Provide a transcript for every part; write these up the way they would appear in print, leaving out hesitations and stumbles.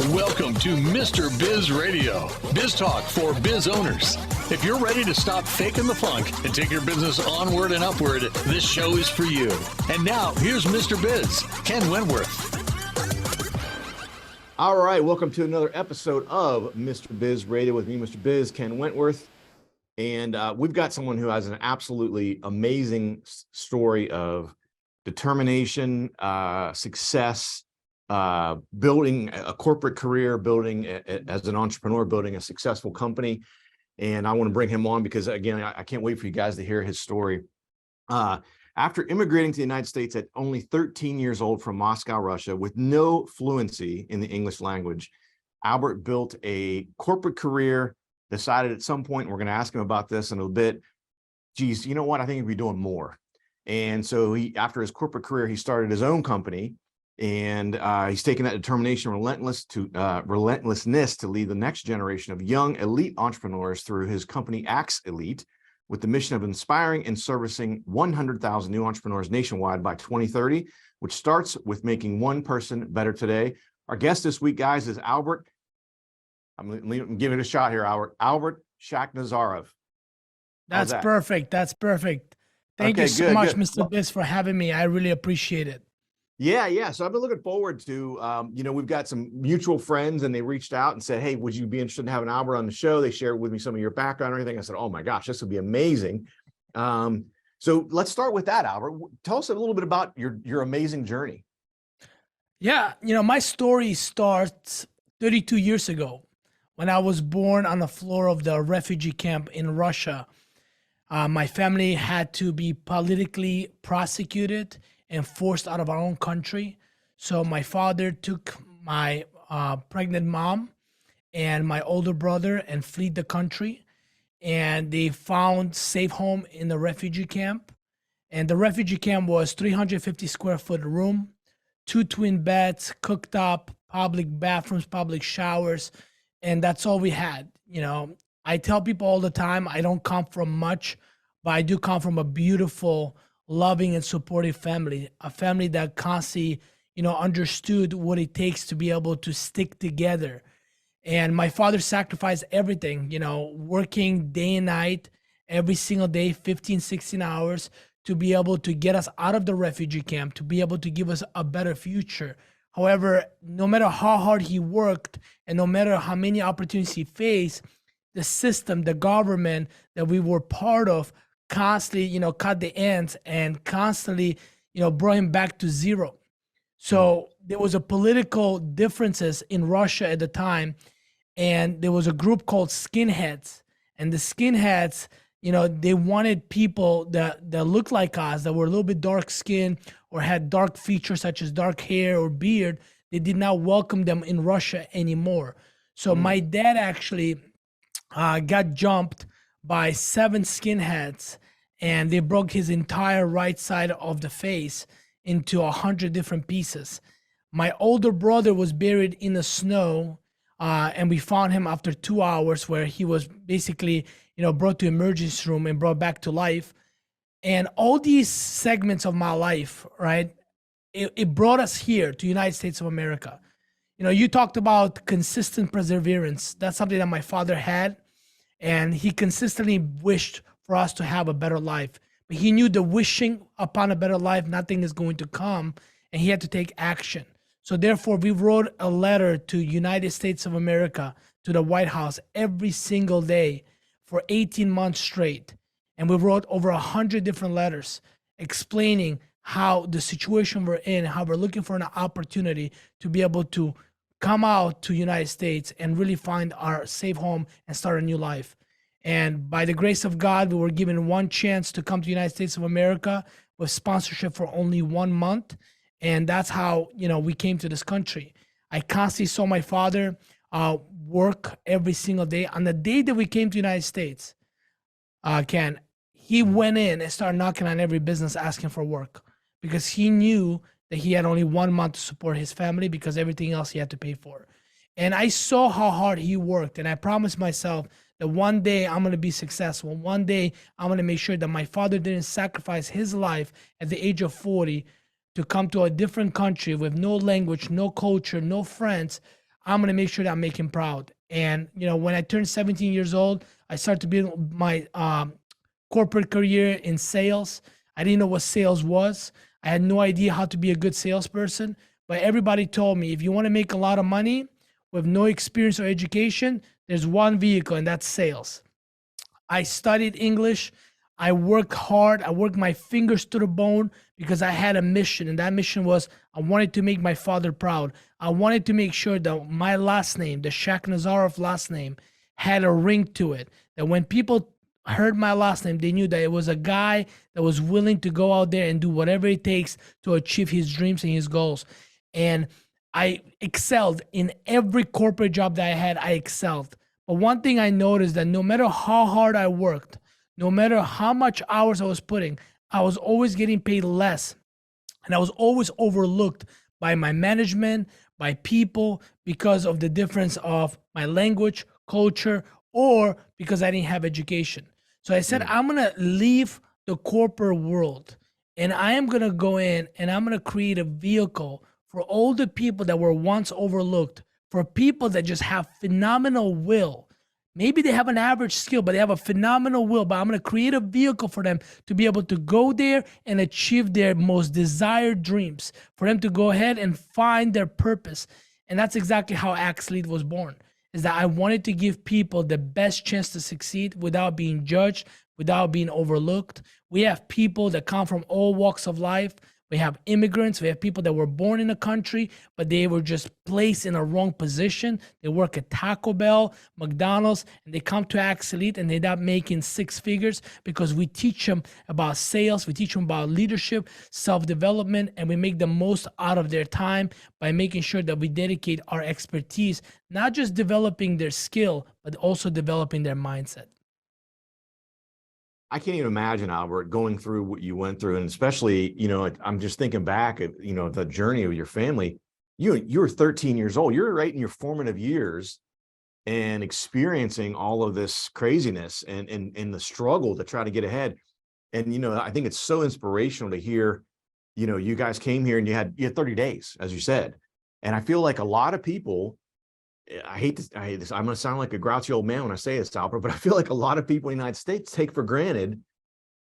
Welcome to Mr. Biz Radio, biz talk for biz owners. If you're ready to stop faking the funk and take your business onward and upward, this show is for you. And now, here's Mr. Biz, Ken Wentworth. All right, welcome to another episode of Mr. Biz Radio with me, Mr. Biz, Ken Wentworth. And we've got someone who has an absolutely amazing story of determination, success, building a corporate career, building as an entrepreneur, building a successful company. And I want to bring him on because, again, I can't wait for you guys to hear his story. After immigrating to the United States at only 13 years old from Moscow, Russia, with no fluency in the English language, Albert built a corporate career, decided at some point, and we're going to ask him about this in a bit, geez, you know what, I think he'd be doing more. And so after his corporate career, he started his own company. And he's taken that determination, relentlessness to lead the next generation of young elite entrepreneurs through his company, Axe Elite, with the mission of inspiring and servicing 100,000 new entrepreneurs nationwide by 2030, which starts with making one person better today. Our guest this week, guys, is Albert. I'm giving it a shot here, Albert. Albert Shakhnazarov. That's perfect. That's perfect. Thank you so much, Mr. Biz, for having me. I really appreciate it. Yeah. So I've been looking forward to, we've got some mutual friends and they reached out and said, hey, would you be interested in having Albert on the show? They shared with me some of your background or anything. I said, oh my gosh, this would be amazing. So let's start with that, Albert. Tell us a little bit about your amazing journey. Yeah. My story starts 32 years ago when I was born on the floor of the refugee camp in Russia. My family had to be politically prosecuted and forced out of our own country. So my father took my pregnant mom and my older brother and fled the country. And they found safe home in the refugee camp. And the refugee camp was 350 square foot room, 2 twin beds, cooked up, public bathrooms, public showers. And that's all we had. I tell people all the time, I don't come from much, but I do come from a beautiful, loving and supportive family, a family that constantly, understood what it takes to be able to stick together. And my father sacrificed everything, working day and night, every single day, 15, 16 hours to be able to get us out of the refugee camp, to be able to give us a better future. However, no matter how hard he worked and no matter how many opportunities he faced, the system, the government that we were part of constantly, cut the ends and constantly, brought him back to zero. So there was a political differences in Russia at the time. And there was a group called skinheads. And the skinheads, they wanted people that looked like us, that were a little bit dark skinned or had dark features such as dark hair or beard. They did not welcome them in Russia anymore. So my dad actually got jumped by 7 skinheads, and they broke his entire right side of the face into 100 different pieces. My older brother was buried in the snow, and we found him after 2 hours, where he was basically, brought to emergency room and brought back to life. And all these segments of my life, right, it brought us here to United States of America. You talked about consistent perseverance. That's something that my father had. And he consistently wished for us to have a better life. But he knew the wishing upon a better life, nothing is going to come, and he had to take action. So therefore, we wrote a letter to United States of America, to the White House, every single day for 18 months straight. And we wrote over 100 different letters explaining how the situation we're in, how we're looking for an opportunity to be able to come out to United States and really find our safe home and start a new life. And by the grace of God, we were given one chance to come to the United States of America with sponsorship for only 1 month. And that's how, we came to this country. I constantly saw my father work every single day. On the day that we came to the United States, Ken, he went in and started knocking on every business asking for work because he knew that he had only 1 month to support his family because everything else he had to pay for. And I saw how hard he worked. And I promised myself that one day I'm going to be successful. One day I'm going to make sure that my father didn't sacrifice his life at the age of 40 to come to a different country with no language, no culture, no friends. I'm going to make sure that I make him proud. And, when I turned 17 years old, I started to build my corporate career in sales. I didn't know what sales was. I had no idea how to be a good salesperson, but everybody told me, if you want to make a lot of money with no experience or education, there's one vehicle, and that's sales. I studied English. I worked hard. I worked my fingers to the bone because I had a mission, and that mission was I wanted to make my father proud. I wanted to make sure that my last name, the Shakhnazarov last name, had a ring to it. That when people heard my last name, they knew that it was a guy that was willing to go out there and do whatever it takes to achieve his dreams and his goals. And I excelled in every corporate job that I had. I excelled. But one thing I noticed, that no matter how hard I worked, no matter how much hours I was putting, I was always getting paid less. And I was always overlooked by my management, by people, because of the difference of my language, culture, or because I didn't have education. So I said, I'm going to leave the corporate world, and I am going to go in and I'm going to create a vehicle for all the people that were once overlooked, for people that just have phenomenal will. Maybe they have an average skill, but they have a phenomenal will. But I'm going to create a vehicle for them to be able to go there and achieve their most desired dreams, for them to go ahead and find their purpose. And that's exactly how Axelite was born, is that I wanted to give people the best chance to succeed without being judged, without being overlooked. We have people that come from all walks of life. We have immigrants. We have people that were born in a country, but they were just placed in a wrong position. They work at Taco Bell, McDonald's, and they come to Axelite and they end up making six figures because we teach them about sales. We teach them about leadership, self-development, and we make the most out of their time by making sure that we dedicate our expertise, not just developing their skill, but also developing their mindset. I can't even imagine, Albert, going through what you went through. And especially, I'm just thinking back at, the journey of your family. You were 13 years old. You're right in your formative years and experiencing all of this craziness and the struggle to try to get ahead. And, I think it's so inspirational to hear, you guys came here and you had 30 days, as you said. And I feel like a lot of people, I hate this. I'm going to sound like a grouchy old man when I say this, Albert, but I feel like a lot of people in the United States take for granted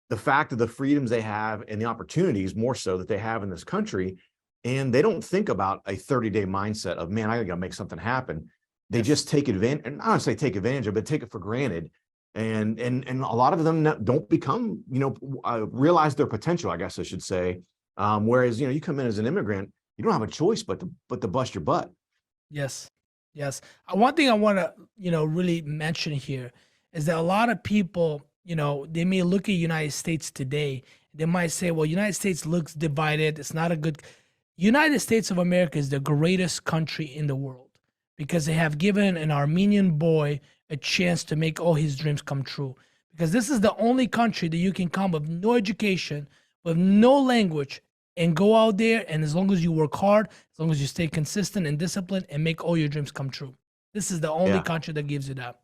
the fact of the freedoms they have and the opportunities, more so, that they have in this country. And they don't think about a 30-day mindset of, man, I got to make something happen. They just take advantage, and I don't say take advantage of, but take it for granted. And a lot of them don't become, realize their potential, I guess I should say. Whereas, you come in as an immigrant, you don't have a choice but to bust your butt. Yes. Yes. One thing I want to, really mention here is that a lot of people, they may look at United States today. They might say, well, United States looks divided. It's not a good. United States of America is the greatest country in the world because they have given an Armenian boy a chance to make all his dreams come true. Because this is the only country that you can come with no education, with no language, and go out there, and as long as you work hard, as long as you stay consistent and disciplined, and make all your dreams come true. This is the only country that gives you that.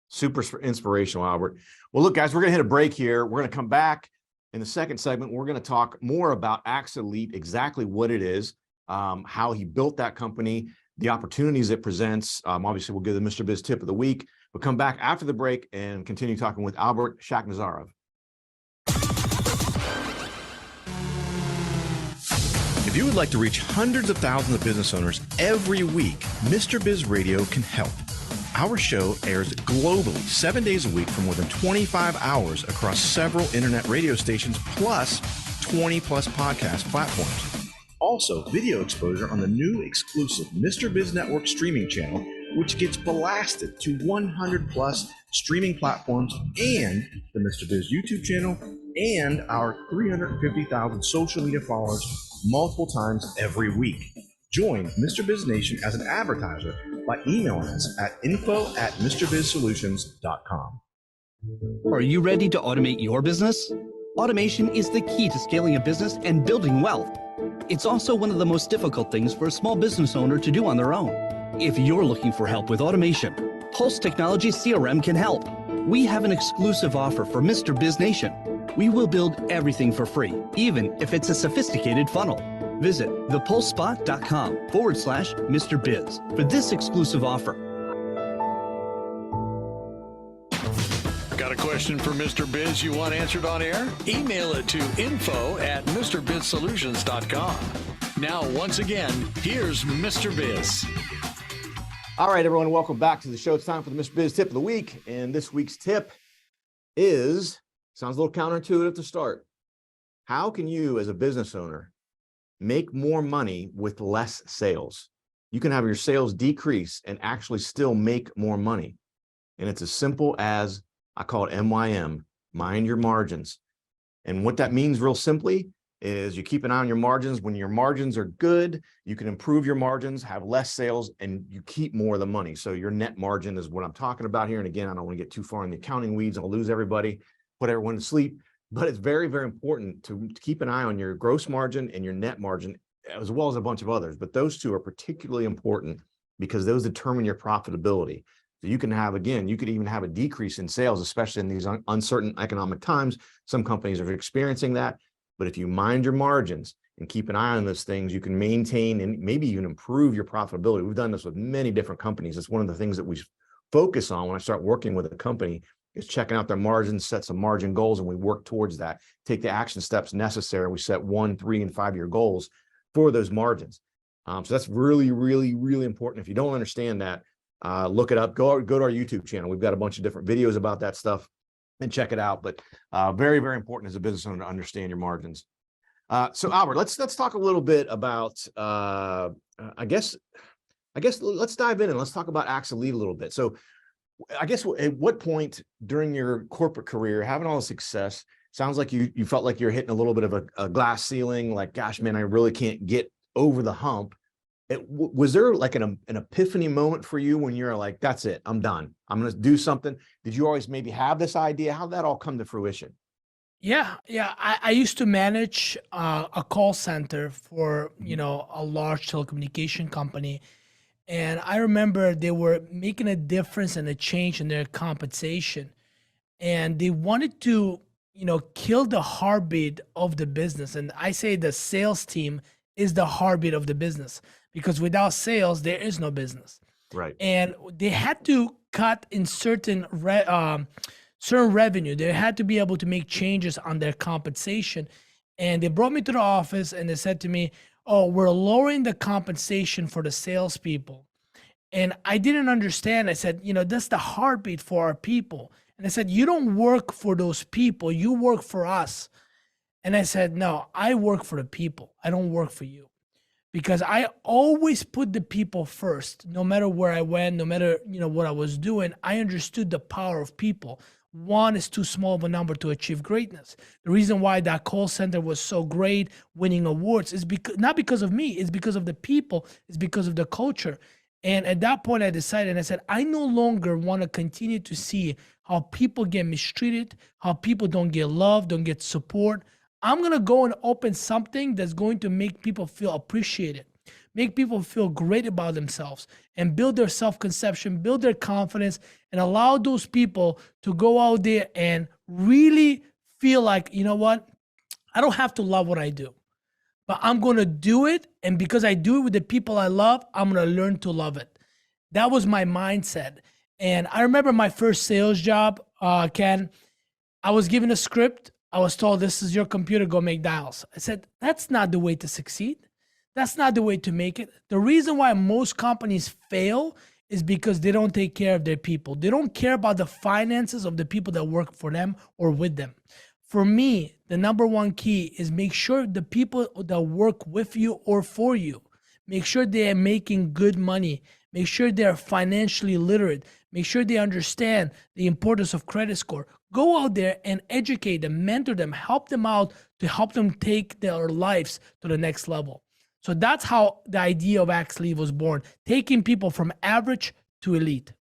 Super inspirational, Albert. Well, look, guys, we're going to hit a break here. We're going to come back in the second segment. We're going to talk more about Axelite, exactly what it is, how he built that company, the opportunities it presents. Obviously, we'll give the Mr. Biz tip of the week. We'll come back after the break and continue talking with Albert Shakhnazarov. If you would like to reach hundreds of thousands of business owners every week, Mr. Biz Radio can help. Our show airs globally 7 days a week for more than 25 hours across several internet radio stations, plus 20 plus podcast platforms. Also, video exposure on the new exclusive Mr. Biz Network streaming channel, which gets blasted to 100 plus streaming platforms, and the Mr. Biz YouTube channel, and our 350,000 social media followers multiple times every week. Join Mr. Biz Nation as an advertiser by emailing us at info@MrBizSolutions.com. Are you ready to automate your business? Automation is the key to scaling a business and building wealth. It's also one of the most difficult things for a small business owner to do on their own. If you're looking for help with automation, Pulse Technology CRM can help. We have an exclusive offer for Mr. Biz Nation. We will build everything for free, even if it's a sophisticated funnel. Visit thepulsespot.com/Mr. Biz for this exclusive offer. Got a question for Mr. Biz you want answered on air? Email it to info@MrBizSolutions.com. Now, once again, here's Mr. Biz. All right, everyone, welcome back to the show. It's time for the Mr. Biz tip of the week. And this week's tip is, sounds a little counterintuitive to start. How can you, as a business owner, make more money with less sales? You can have your sales decrease and actually still make more money. And it's as simple as, I call it MYM, mind your margins. And what that means real simply is you keep an eye on your margins. When your margins are good, you can improve your margins, have less sales, and you keep more of the money. So your net margin is what I'm talking about here. And again, I don't want to get too far in the accounting weeds. I'll lose everybody, put everyone to sleep. But it's very, very important to keep an eye on your gross margin and your net margin, as well as a bunch of others. But those two are particularly important because those determine your profitability. So you can have, again, you could even have a decrease in sales, especially in these uncertain economic times. Some companies are experiencing that. But if you mind your margins and keep an eye on those things, you can maintain and maybe even improve your profitability. We've done this with many different companies. It's one of the things that we focus on when I start working with a company, is checking out their margins, set some margin goals, and we work towards that. Take the action steps necessary. We set 1, 3, and 5 year goals for those margins. So that's really, really, really important. If you don't understand that, look it up. Go to our YouTube channel. We've got a bunch of different videos about that stuff, and check it out. But very, very important as a business owner to understand your margins. So Albert, let's talk a little bit about, I guess let's dive in and let's talk about Acts of Lead a little bit. So I guess at what point during your corporate career, having all the success, sounds like you felt like you're hitting a little bit of a glass ceiling, like, gosh, man, I really can't get over the hump. Was there like an epiphany moment for you when you're like, that's it, I'm done, I'm going to do something? Did you always maybe have this idea? How'd that all come to fruition? Yeah. I used to manage a call center for, a large telecommunication company. And I remember they were making a difference and a change in their compensation. And they wanted to, kill the heartbeat of the business. And I say the sales team is the heartbeat of the business, because without sales, there is no business. Right. And they had to cut in certain revenue. They had to be able to make changes on their compensation. And they brought me to the office and they said to me, oh, we're lowering the compensation for the salespeople. And I didn't understand. I said, that's the heartbeat for our people. And I said, you don't work for those people, you work for us. And I said, no, I work for the people. I don't work for you. Because I always put the people first, no matter where I went, no matter, what I was doing. I understood the power of people. One is too small of a number to achieve greatness. The reason why that call center was so great, winning awards, is not because of me, it's because of the people, it's because of the culture. And at that point I decided, and I said, I no longer want to continue to see how people get mistreated, how people don't get love, don't get support. I'm going to go and open something that's going to make people feel appreciated, make people feel great about themselves, and build their self-conception, build their confidence, and allow those people to go out there and really feel like, you know what? I don't have to love what I do, but I'm going to do it. And because I do it with the people I love, I'm going to learn to love it. That was my mindset. And I remember my first sales job, Ken, I was given a script. I was told, this is your computer, go make dials. I said, that's not the way to succeed. That's not the way to make it. The reason why most companies fail is because they don't take care of their people. They don't care about the finances of the people that work for them or with them. For me, the number one key is make sure the people that work with you or for you, make sure they are making good money. Make sure they're financially literate. Make sure they understand the importance of credit score. Go out there and educate them, mentor them, help them out to help them take their lives to the next level. So that's how the idea of Acts Lead was born, taking people from average to elite.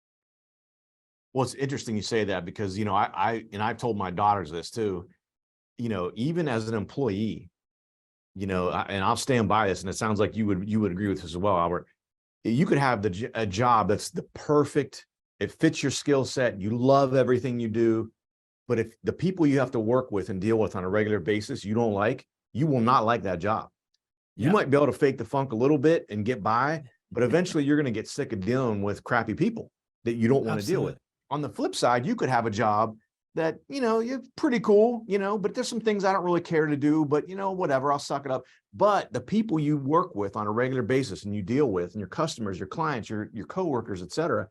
Well, it's interesting you say that because, I've told my daughters this too, even as an employee, and I'll stand by this, and it sounds like you would agree with this as well, Albert. You could have a job that's the perfect, it fits your skill set, you love everything you do, but if the people you have to work with and deal with on a regular basis you don't like, you will not like that job. You might be able to fake the funk a little bit and get by, but eventually you're going to get sick of dealing with crappy people that you don't want to deal with. On the flip side, you could have a job that, you're pretty cool, but there's some things I don't really care to do, but whatever, I'll suck it up. But the people you work with on a regular basis and you deal with, and your customers, your clients, your coworkers, et cetera,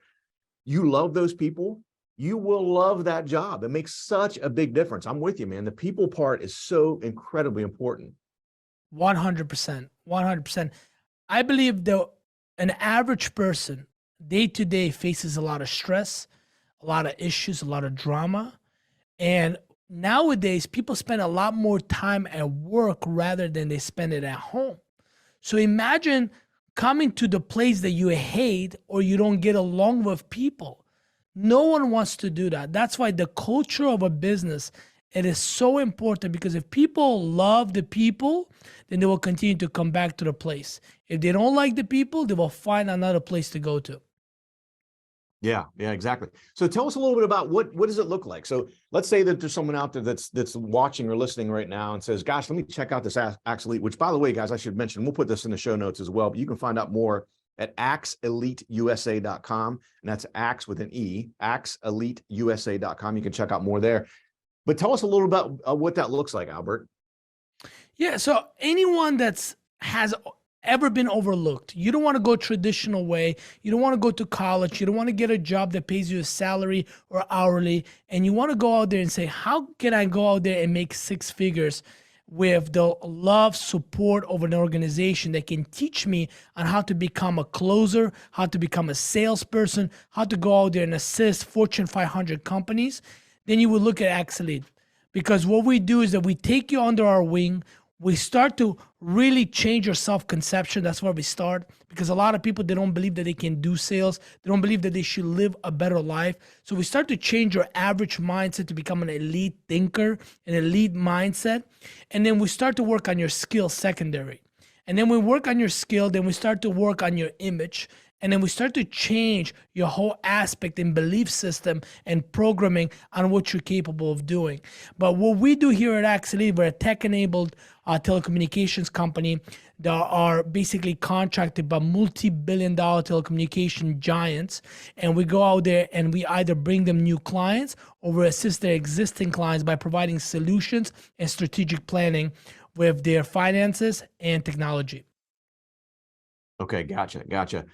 you love those people, you will love that job. It makes such a big difference. I'm with you, man. The people part is so incredibly important. 100%. 100%. I believe that an average person day to day faces a lot of stress, a lot of issues, a lot of drama. And nowadays, people spend a lot more time at work rather than they spend it at home. So imagine coming to the place that you hate or you don't get along with people. No one wants to do that. That's why the culture of a business, it is so important, because if people love the people, then they will continue to come back to the place. If they don't like the people, they will find another place to go to. Yeah, exactly. So tell us a little bit about what does it look like? So let's say that there's someone out there that's watching or listening right now and says, gosh, let me check out this Axe Elite, which, by the way, guys, I should mention, we'll put this in the show notes as well, but you can find out more at axeliteusa.com. And that's Axe with an E, axeliteusa.com. You can check out more there. But tell us a little about what that looks like, Albert. Yeah, so anyone has ever been overlooked, you don't want to go traditional way, you don't want to go to college, you don't want to get a job that pays you a salary or hourly, and you want to go out there and say, how can I go out there and make six figures with the love, support of an organization that can teach me on how to become a closer, how to become a salesperson, how to go out there and assist Fortune 500 companies? Then you would look at Axe Elite. Because what we do is that we take you under our wing. We start to really change your self-conception. That's where we start, because a lot of people, they don't believe that they can do sales. They don't believe that they should live a better life. So we start to change your average mindset to become an elite thinker, an elite mindset. And then we start to work on your skill secondary. And then we work on your skill, then we start to work on your image. And then we start to change your whole aspect and belief system and programming on what you're capable of doing. But what we do here at Axe Elite, we're a tech-enabled telecommunications company that are basically contracted by multi-billion-dollar telecommunication giants. And we go out there and we either bring them new clients or we assist their existing clients by providing solutions and strategic planning with their finances and technology. Okay, gotcha.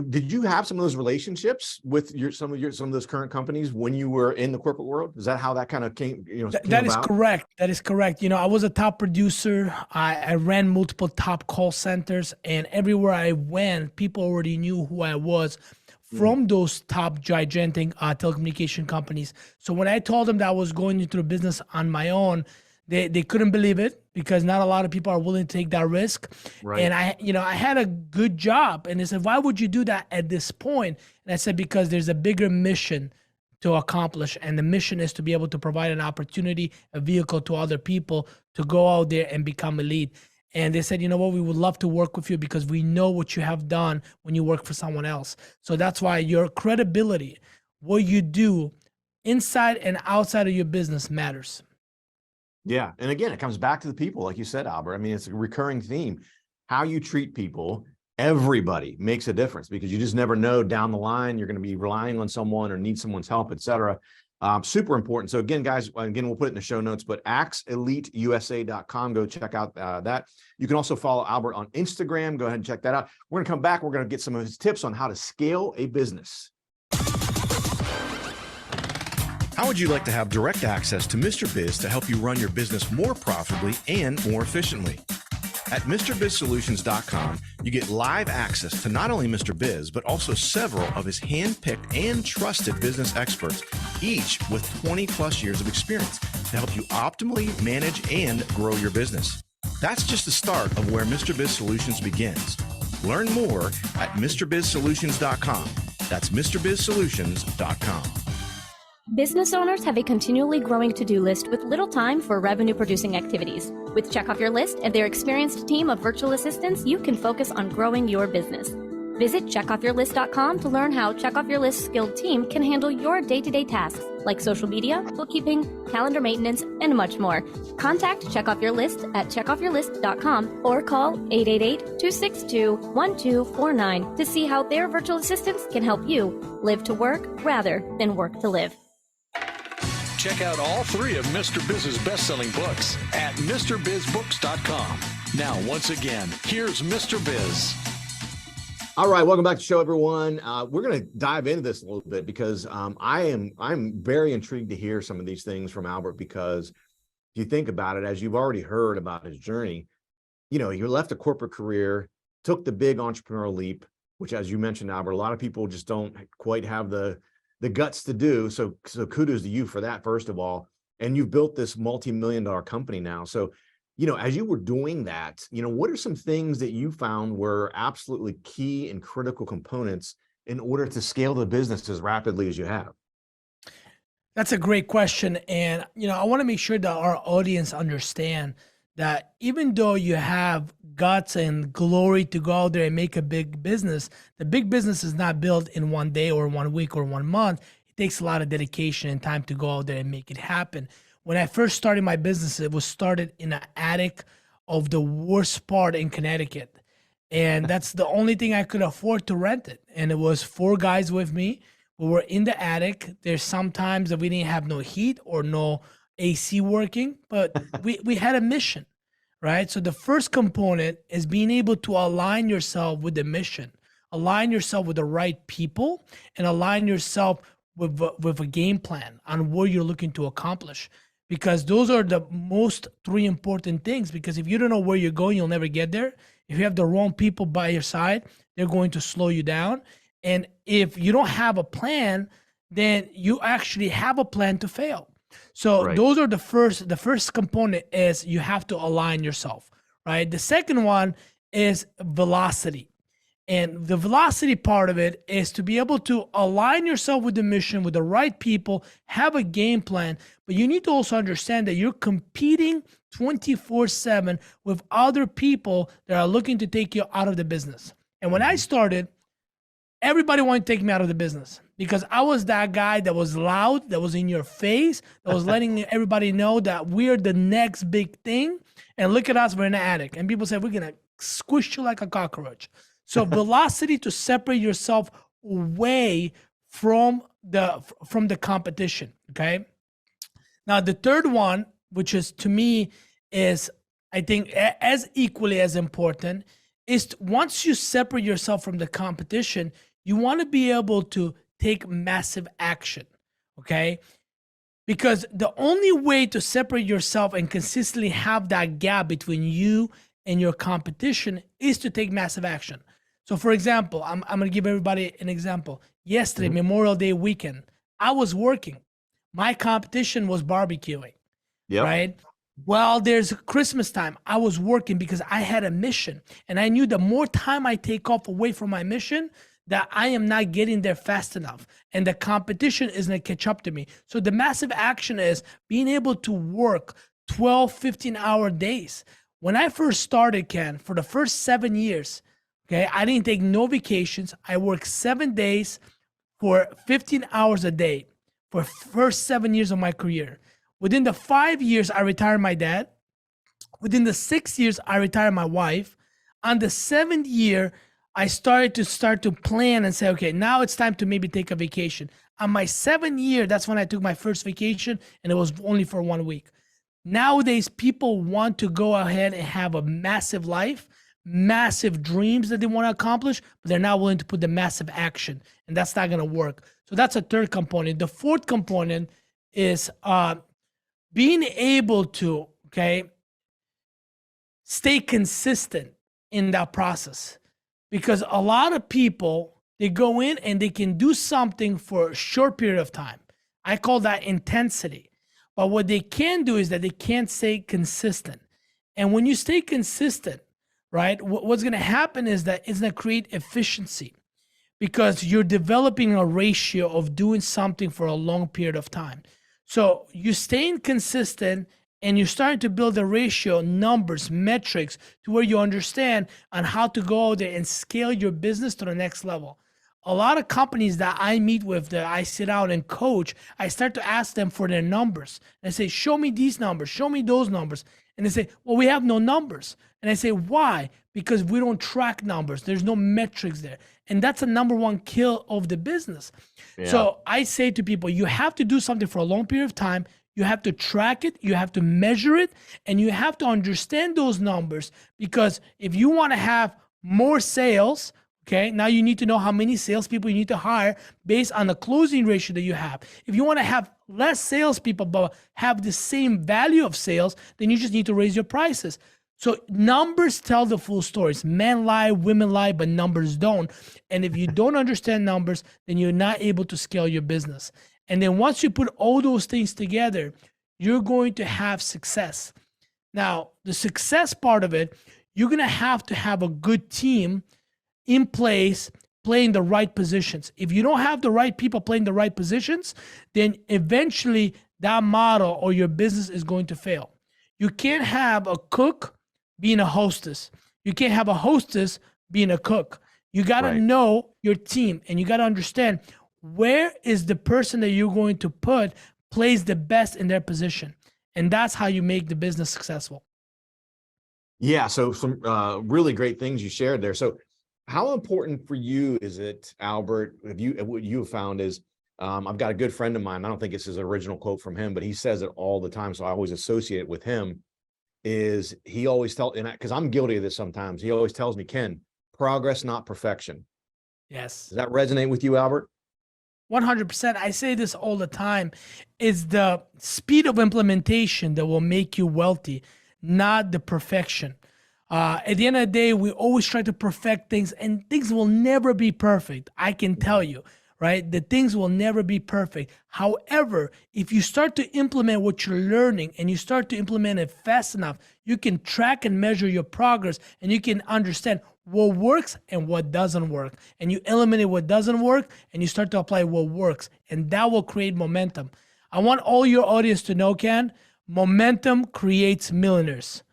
Did you have some of those relationships with some of those current companies when you were in the corporate world? Is that how that kind of came? That is correct. That is correct. I was a top producer. I ran multiple top call centers, and everywhere I went, people already knew who I was from those top gigantic telecommunication companies. So when I told them that I was going into the business on my own, they couldn't believe it, because not a lot of people are willing to take that risk. Right. And I had a good job, and they said, why would you do that at this point? And I said, because there's a bigger mission to accomplish, and the mission is to be able to provide an opportunity, a vehicle to other people to go out there and become elite. And they said, you know what, we would love to work with you because we know what you have done when you work for someone else. So that's why your credibility, what you do inside and outside of your business, matters. Yeah. And again, it comes back to the people, like you said, Albert. I mean, it's a recurring theme. How you treat people, everybody makes a difference, because you just never know down the line, you're going to be relying on someone or need someone's help, et cetera. Super important. So again, guys, we'll put it in the show notes, but axeliteusa.com, go check out that. You can also follow Albert on Instagram. Go ahead and check that out. We're going to come back. We're going to get some of his tips on how to scale a business. How would you like to have direct access to Mr. Biz to help you run your business more profitably and more efficiently? At MrBizSolutions.com, you get live access to not only Mr. Biz, but also several of his hand-picked and trusted business experts, each with 20 plus years of experience to help you optimally manage and grow your business. That's just the start of where Mr. Biz Solutions begins. Learn more at MrBizSolutions.com. That's MrBizSolutions.com. Business owners have a continually growing to-do list with little time for revenue-producing activities. With Check Off Your List and their experienced team of virtual assistants, you can focus on growing your business. Visit checkoffyourlist.com to learn how Check Off Your List's skilled team can handle your day-to-day tasks. like social media, bookkeeping, calendar maintenance, and much more. Contact Check Off Your List at checkoffyourlist.com or call 888-262-1249 to see how their virtual assistants can help you live to work rather than work to live. Check out all three of Mr. Biz's best-selling books at MrBizBooks.com. Now, once again, here's Mr. Biz. All right, welcome back to the show, everyone. We're going to dive into this a little bit because I'm very intrigued to hear some of these things from Albert, because if you think about it, as you've already heard about his journey, you know, you left a corporate career, took the big entrepreneurial leap, which, as you mentioned, Albert, a lot of people just don't quite have the guts to do. So kudos to you for that, first of all. And you've built this multi-million-dollar company now. So, you know, as you were doing that, you know, what are some things that you found were absolutely key and critical components in order to scale the business as rapidly as you have? That's a great question. And, you know, I want to make sure that our audience understand that even though you have guts and glory to go out there and make a big business, the big business is not built in one day or 1 week or 1 month. It takes a lot of dedication and time to go out there and make it happen. When I first started my business, it was started in an attic of the worst part in Connecticut. And that's the only thing I could afford to rent it. And it was 4 guys with me. We were in the attic. There's sometimes that we didn't have no heat or no AC working, but we had a mission, right? So the first component is being able to align yourself with the mission, align yourself with the right people, and align yourself with a game plan on what you're looking to accomplish. Because those are the most 3 important things. Because if you don't know where you're going, you'll never get there. If you have the wrong people by your side, they're going to slow you down. And if you don't have a plan, then you actually have a plan to fail. So Right. those are the first component is you have to align yourself, right? The second one is velocity. And the velocity part of it is to be able to align yourself with the mission, with the right people, have a game plan. But you need to also understand that you're competing 24/7 with other people that are looking to take you out of the business. And when I started, everybody wanted to take me out of the business because I was that guy that was loud, that was in your face, that was letting everybody know that we're the next big thing. And look at us, we're in the attic. And people said, we're going to squish you like a cockroach. So velocity to separate yourself away from the competition, okay? Now, the third one, which is to me is, I think, as equally as important, is once you separate yourself from the competition, you want to be able to take massive action, okay? Because the only way to separate yourself and consistently have that gap between you and your competition is to take massive action. So for example, I'm going to give everybody an example. Yesterday, Memorial Day weekend, I was working. My competition was barbecuing, right? Well, there's Christmas time. I was working because I had a mission. And I knew the more time I take off away from my mission, that I am not getting there fast enough. And the competition is going to catch up to me. So the massive action is being able to work 12, 15-hour days. When I first started, Ken, for the first 7 years, okay, I didn't take no vacations. I worked 7 days for 15 hours a day for first 7 years of my career. Within the 5 years, I retired my dad. Within the 6 years, I retired my wife. On the 7th year, I started to plan and say, okay, now it's time to maybe take a vacation. On my 7th year, that's when I took my first vacation, and it was only for 1 week. Nowadays, people want to go ahead and have a massive life, massive dreams that they want to accomplish, but they're not willing to put the massive action, and that's not going to work. So that's a third component. The fourth component is being able to, okay, stay consistent in that process. Because a lot of people, they go in and they can do something for a short period of time. I call that intensity. But what they can do is that they can't stay consistent. And when you stay consistent, right, what's going to happen is that it's going to create efficiency because you're developing a ratio of doing something for a long period of time. So you're staying consistent and you're starting to build a ratio, numbers, metrics to where you understand on how to go out there and scale your business to the next level. a lot of companies that I meet with, that I sit out and coach, I start to ask them for their numbers. And I say, show me these numbers, show me those numbers. And they say, well, we have no numbers. And I say, why? Because we don't track numbers. There's no metrics there. And that's the number one kill of the business. Yeah. So I say to people, you have to do something for a long period of time. You have to track it, you have to measure it, and you have to understand those numbers, because if you want to have more sales, okay, now you need to know how many salespeople you need to hire based on the closing ratio that you have. If you want to have less salespeople but have the same value of sales, then you just need to raise your prices. So numbers tell the full stories. Men lie, women lie, but numbers don't. And if you don't understand numbers, then you're not able to scale your business. And then once you put all those things together, you're going to have success. Now, the success part of it, you're going to have a good team in place playing the right positions. If you don't have the right people playing the right positions, then eventually that model or your business is going to fail. You can't have a cook being a hostess. You can't have a hostess being a cook. You got to know your team, and you got to understand where is the person that you're going to put plays the best in their position. And that's how you make the business successful. Yeah. So some really great things you shared there. So how important for you is it, Albert, what you have found is, I've got a good friend of mine, I don't think it's his original quote from him, but he says it all the time, so I always associate it with him, is he always because I'm guilty of this sometimes, he always tells me, Ken, progress, not perfection. Yes. Does that resonate with you, Albert? 100%. I say this all the time. It's the speed of implementation that will make you wealthy, not the perfection. At the end of the day, we always try to perfect things, and things will never be perfect. I can tell you, right? The things will never be perfect. However, if you start to implement what you're learning and you start to implement it fast enough, you can track and measure your progress, and you can understand what works and what doesn't work. And you eliminate what doesn't work, and you start to apply what works, and that will create momentum. I want all your audience to know, Ken, momentum creates millionaires.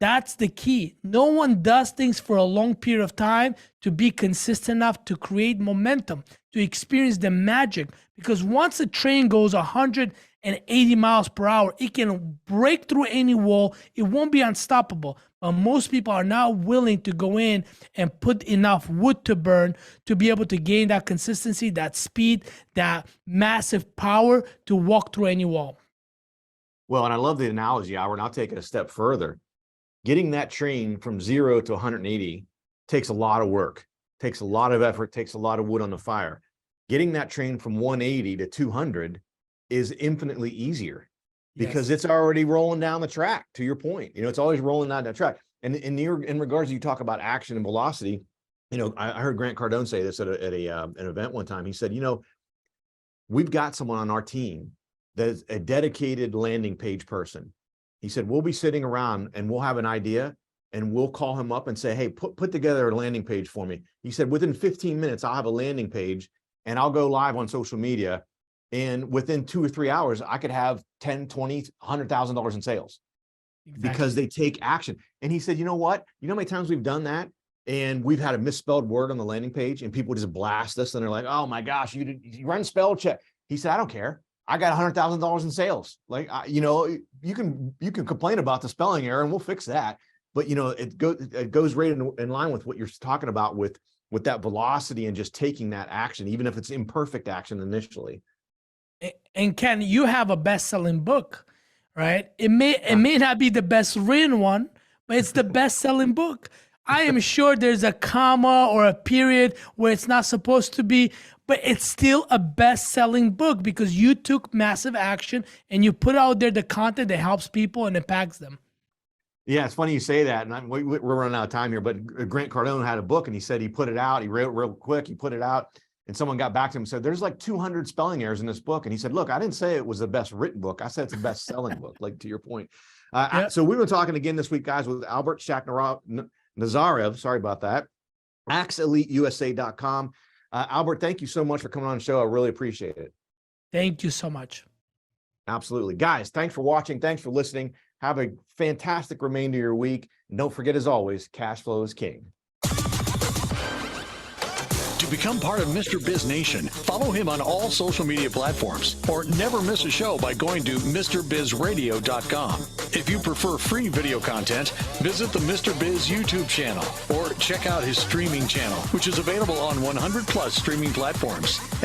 That's the key. No one does things for a long period of time to be consistent enough to create momentum, to experience the magic. Because once the train goes 180 miles per hour, it can break through any wall. It won't be unstoppable. But most people are not willing to go in and put enough wood to burn to be able to gain that consistency, that speed, that massive power to walk through any wall. Well, and I love the analogy, Albert, and I'll take it a step further. Getting that train from 0 to 180 takes a lot of work, takes a lot of effort, takes a lot of wood on the fire. Getting that train from 180 to 200 is infinitely easier because it's already rolling down the track, to your point. It's always rolling down that track. And in regards to, you talk about action and velocity, I heard Grant Cardone say this at an event one time. He said, we've got someone on our team that's a dedicated landing page person. He said, we'll be sitting around and we'll have an idea and we'll call him up and say, hey, put together a landing page for me. He said, within 15 minutes, I'll have a landing page and I'll go live on social media. And within 2 or 3 hours, I could have $10, $20, $100,000 in sales. Exactly. Because they take action. And he said, you know what? You know how many times we've done that? And we've had a misspelled word on the landing page and people just blast us and they're like, oh my gosh, you run spell check. He said, I don't care. I got $100,000 in sales. Like, you can complain about the spelling error and we'll fix that. But, it goes right in line with what you're talking about with that velocity and just taking that action, even if it's imperfect action initially. And Ken, you have a best-selling book, right? It may not be the best written one, but it's the best-selling book. I am sure there's a comma or a period where it's not supposed to be, but it's still a best-selling book because you took massive action and you put out there the content that helps people and impacts them. Yeah, it's funny you say that, and we're running out of time here, but Grant Cardone had a book and he said he put it out, he wrote real quick, he put it out, and someone got back to him and said, there's like 200 spelling errors in this book. And he said, look, I didn't say it was the best written book. I said it's the best selling book, like to your point. So we were talking again this week, guys, with Albert Shakhnazarov, sorry about that, AxeEliteUSA.com. Albert, thank you so much for coming on the show. I really appreciate it. Thank you so much. Absolutely. Guys, thanks for watching. Thanks for listening. Have a fantastic remainder of your week. And don't forget, as always, cash flow is king. To become part of Mr. Biz Nation, follow him on all social media platforms or never miss a show by going to MrBizRadio.com. If you prefer free video content, visit the Mr. Biz YouTube channel or check out his streaming channel, which is available on 100 plus streaming platforms.